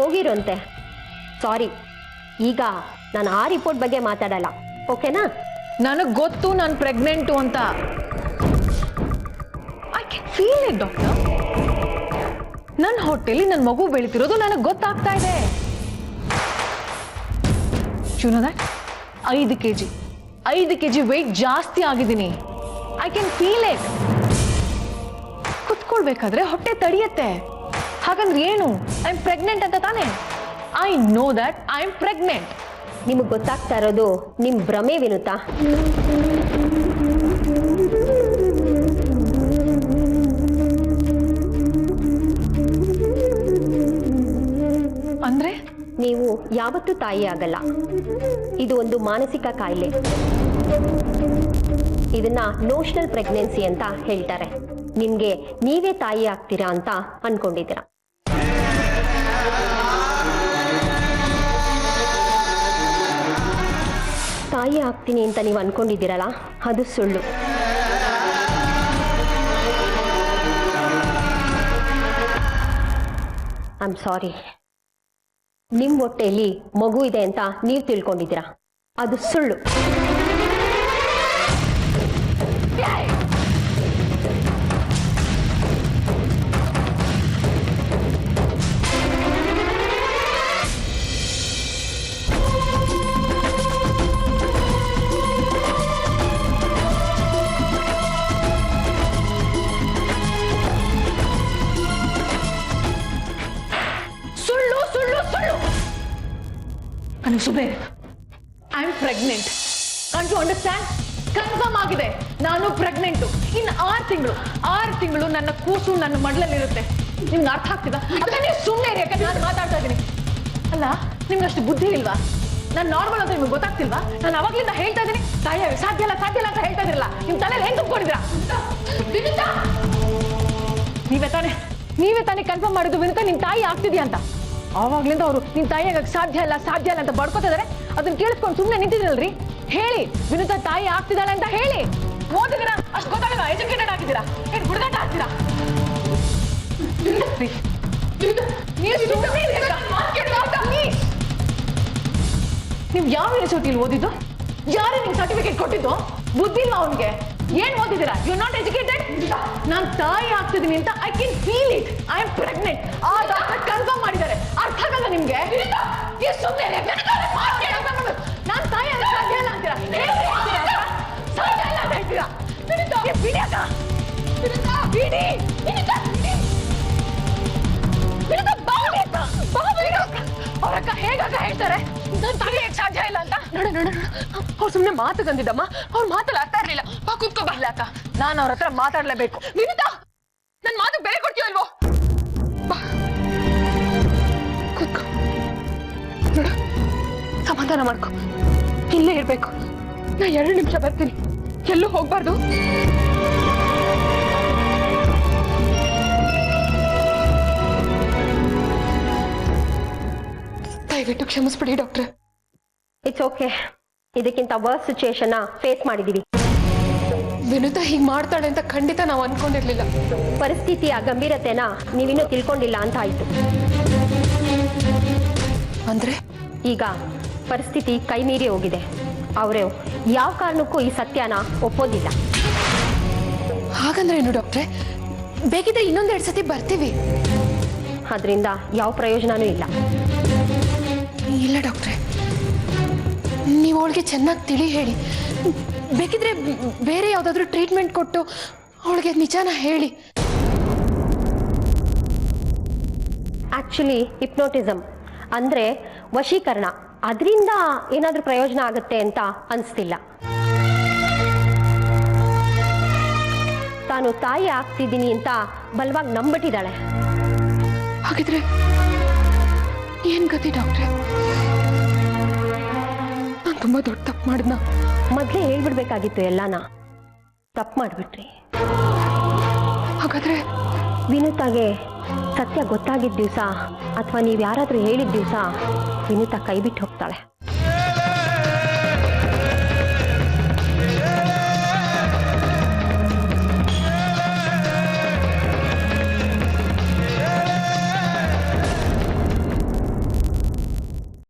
ಹೋಗಿರೋಂತೆ. ಸಾರಿ, ಈಗ ನಾನು ಆ ರಿಪೋರ್ಟ್ ಬಗ್ಗೆ ಮಾತಾಡಲ್ಲ, ಓಕೆನಾ? ನನಗೆ ಗೊತ್ತು ನಾನು ಪ್ರೆಗ್ನೆಂಟು ಅಂತ. I can feel it doctor. ನನ್ನ ಹೊಟ್ಟೆಲಿ ನನ್ನ ಮಗು ಬೆಳೀತಿರೋದು ನನಗೆ ಗೊತ್ತಾಗ್ತಾ ಇದೆ. ಐದು ಕೆಜಿ ವೆಯ್ಟ್ ಜಾಸ್ತಿ ಆಗಿದ್ದೀನಿ. I can feel it. ಕುತ್ಕೊಳ್ಬೇಕಾದ್ರೆ ಹೊಟ್ಟೆ ತಡಿಯತ್ತೆ. ಹಾಗಂದ್ರೆ ಏನು? ಐ ಆಮ್ ಪ್ರೆಗ್ನೆಂಟ್ ಅಂತ ತಾನೆ? I know that I am pregnant. ನಿಮಗೆ ಗೊತ್ತಾಗ್ತಾ ಇರೋದು ನಿಮ್ಮ ಭ್ರಮೆ ವಿನುತಾ. ಅಂದ್ರೆ ನೀವು ಯಾವತ್ತೂ ತಾಯಿ ಆಗಲ್ಲ. ಇದು ಒಂದು ಮಾನಸಿಕ ಕಾಯಿಲೆ. ಇದನ್ನ ನೋಷನಲ್ ಪ್ರೆಗ್ನೆನ್ಸಿ ಅಂತ ಹೇಳ್ತಾರೆ. ನಿಮ್ಗೆ ನೀವೇ ತಾಯಿ ಆಗ್ತೀರಾ ಅಂತ ಅನ್ಕೊಂಡಿದ್ದೀರಾ. ತಾಯಿ ಆಗ್ತೀನಿ ಅಂತ ನೀವು ಅನ್ಕೊಂಡಿದ್ದೀರಲ್ಲ, ಅದು ಸುಳ್ಳು. I am sorry. ನಿಮ್ಮ ಹೊಟ್ಟೆಯಲ್ಲಿ ಮಗು ಇದೆ ಅಂತ ನೀವು ತಿಳ್ಕೊಂಡಿದ್ದೀರಾ, ಅದು ಸುಳ್ಳು. ಸುಬೇ, I am pregnant. Can't you understand? Confirm ಆಗಿದೆ, ನಾನು ಪ್ರೆಗ್ನೆಂಟು. ಇನ್ನು 6 ತಿಂಗಳು ನನ್ನ ಕೂಸು ನನ್ನ ಮಡ್ಲಲ್ಲಿರುತ್ತೆ. ನಿಮ್ಗೆ ಅರ್ಥ ಆಗ್ತಿಲ್ಲ? ಅದನ್ನ ನೀವು ಸುಮ್ಮನೆ ಇರಿ, ಯಾಕಂದ್ರೆ ನಾನು ಮಾತಾಡ್ತಾ ಇದ್ದೀನಿ. ಅಲ್ಲ, ನಿಮ್ಗೆ ಅಷ್ಟು ಬುದ್ಧಿ ಇಲ್ವಾ? ನಾನು ನಾರ್ಮಲ್ ಅಂತ ನಿಮ್ಗೆ ಗೊತ್ತಾಗ್ತಿಲ್ವಾ? ನಾನು ಅವಾಗ್ಲಿಂದ ಹೇಳ್ತಾ ಇದ್ದೀನಿ, ತಾಯಿ ಸಾಧ್ಯ ಇಲ್ಲ ಅಂತ ಹೇಳ್ತಾ ಇದ್ರಲ್ಲ. ನಿಮ್ ತಲೆಯಲ್ಲಿ ಏನ್ ತುಂಬಿಕೊಂಡಿದ್ದೀರಾ? ನೀವೇ ತಾನೇ ಕನ್ಫರ್ಮ್ ಮಾಡಿದ್ದು ವಿನುತಾ ನಿನ್ ತಾಯಿ ಆಗ್ತಿದ್ಯಾ ಅಂತ. ಆವಾಗ್ಲಿಂದ ಅವರು ನಿನ್ ತಾಯಿ ಆಗಕ್ಕೆ ಸಾಧ್ಯ ಇಲ್ಲ ಅಂತ ಬಡ್ಕೋತಿದ್ದಾರೆ. ಅದನ್ನ ಕೇಳಿಸ್ಕೊಂಡು ಸುಮ್ಮನೆ ನಿಂತಿದ್ರಲ್ರಿ. ಹೇಳಿ, ವಿನುತಾ ತಾಯಿ ಆಗ್ತಿದ್ದಾಳೆ ಅಂತ ಹೇಳಿ. ಓದಿದಿರಾ? ಅಷ್ಟು ಗೊತ್ತಾಗಲ್ಲ? ಎಜುಕೇಟೆಡ್ ಆಗಿದ್ದೀರಾ? ಏನ್ ಹುಡುಗಾಟ ಆಗ್ತೀರಾ? ನೀವು ಯಾವ ಯೂನಿವರ್ಸಿಟಿಲಿ ಓದಿದ್ದು? ಯಾರು ನಿಮ್ಗೆ ಸರ್ಟಿಫಿಕೇಟ್ ಕೊಟ್ಟಿದ್ದು? ಬುದ್ಧಿ ಇಲ್ವಾ ಅವನಿಗೆ? ಏನ್ ಓದಿದ್ದೀರಾ? You not educated. ನಾನು ತಾಯಿ ಆಗ್ತಿದ್ದೀನಿ ಅಂತ I can feel it. I am pregnant. ಆ ಡಾಕ್ಟರ್ ಕನ್ಫರ್ಮ್ ಮಾಡಿದ್ದಾರೆ. ಅರ್ಥ ಆಗಲ್ಲ ನಿಮ್ಗೆ? ನಾನು ತಾಯಿ ಆಗಕ್ಕೆ ಸಾಧ್ಯ ಇಲ್ಲ ಅಂತೀರಾ? ಸಾಧ್ಯ ಇಲ್ಲ ಅಂತ ಹೇಳ್ತೀರಾ? ಅವರಕ್ಕ ಹೇಗಾಗ ಹೇಳ್ತಾರೆ ನನ್ನ ತಾಯಿ ಸಾಧ್ಯ ಇಲ್ಲ ಅಂತ? ನೋಡ ಅವ್ರು ಸುಮ್ಮನೆ ಮಾತು ಗಂದಿದ್ದಮ್ಮ. ಅವ್ರ ಮಾತಲ್ಲಿ ಅರ್ಥ ಇರ್ಲಿಲ್ಲ. ಕೂತ್ಕೋ ಬರ್ಲಿ ಅಕ್ಕ, ನಾನು ಅವ್ರ ಹತ್ರ ಮಾತಾಡ್ಲೇಬೇಕು. ವಿನುತಾ, ನನ್ ಮಾತು ಬೆಲೆ ಕೊಡ್ತೀವಲ್ವೋ? ಕೂತ್ಕೋ, ನೋಡ, ಸಮಾಧಾನ ಮಾಡ್ಕೊ. ಇಲ್ಲೇ ಇರ್ಬೇಕು. ನಾ 2 ನಿಮಿಷ ಬರ್ತೀನಿ, ಎಲ್ಲೂ ಹೋಗ್ಬಾರ್ದು. ದಯವಿಟ್ಟು ಕ್ಷಮಿಸ್ಬಿಡಿ ಡಾಕ್ಟ್ರೆ. It's okay. ಇದಕ್ಕಿಂತ ವರ್ಸ್ಟ್ ಸಿಚುಯೇಷನ್ ಫೇಸ್ ಮಾಡಿದೀವಿ. ವಿನುತಾ ಹೀಗೆ ಮಾಡ್ತಾಳೆ ಅಂತ ಖಂಡಿತ ನಾವು ಅನ್ಕೊಂಡಿರ್ಲಿಲ್ಲ. ಪರಿಸ್ಥಿತಿಯ ಗಂಭೀರತೆನ ನೀವಿನ್ನೂ ತಿಳ್ಕೊಂಡಿಲ್ಲ ಅಂತ ಆಯ್ತು. ಅಂದ್ರೆ ಈಗ ಪರಿಸ್ಥಿತಿ ಕೈ ಮೀರಿ ಹೋಗಿದೆ. ಅವರು ಯಾವ ಕಾರಣಕ್ಕೂ ಈ ಸತ್ಯನ ಒಪ್ಪೋದಿಲ್ಲ. ಹಾಗಂದ್ರೆ ಏನು ಡಾಕ್ಟ್ರೆ? ಬೇಕಿದ್ರೆ ಇನ್ನೊಂದೆರಡು ಸತಿ ಬರ್ತೀವಿ. ಅದರಿಂದ ಯಾವ ಪ್ರಯೋಜನನೂ ಇಲ್ಲ. ಇಲ್ಲ ಡಾಕ್ಟ್ರೆ, ನೀವು ಅವಳಿಗೆ ಚೆನ್ನಾಗಿ ತಿಳಿ ಹೇಳಿ. ಬೇಕಿದ್ರೆ ಬೇರೆ ಯಾವುದಾದ್ರೂ ಟ್ರೀಟ್ಮೆಂಟ್ ಕೊಟ್ಟು ಅವಳಿಗೆ ನಿಜಾನ ಹೇಳಿ. ಆಕ್ಚುಲಿ ಹಿಪ್ನೋಟಿಸಮ್ ಅಂದ್ರೆ ವಶೀಕರಣ. ಅದರಿಂದ ಏನಾದ್ರೂ ಪ್ರಯೋಜನ ಆಗುತ್ತೆ ಅಂತ ಅನಿಸ್ತಿಲ್ಲ. ತಾನು ತಾಯಿ ಆಗ್ತಿದ್ದೀನಿ ಅಂತ ಬಲವಾಗಿ ನಂಬಿಟ್ಟಿದ್ದಾಳೆ. ಹಾಗಿದ್ರೆ ಏನ್ ಗತಿ ಡಾಕ್ಟ್ರೆ? ನಾನು ತುಂಬಾ ದೊಡ್ಡ ತಪ್ಪು ಮಾಡಿದ್ನ. ಮೊದಲೇ ಹೇಳ್ಬಿಡ್ಬೇಕಾಗಿತ್ತು ಎಲ್ಲಾನ. ತಪ್ಪು ಮಾಡಿಬಿಟ್ರಿ. ಹಾಗಾದ್ರೆ ವಿನುತಾಗೆ ಸತ್ಯ ಗೊತ್ತಾಗಿದ್ದ ದಿವಸ ಅಥವಾ ನೀವು ಯಾರಾದ್ರೂ ಹೇಳಿದ ದಿವಸ ವಿನುತಾ ಕೈ ಬಿಟ್ಟು ಹೋಗ್ತಾಳೆ.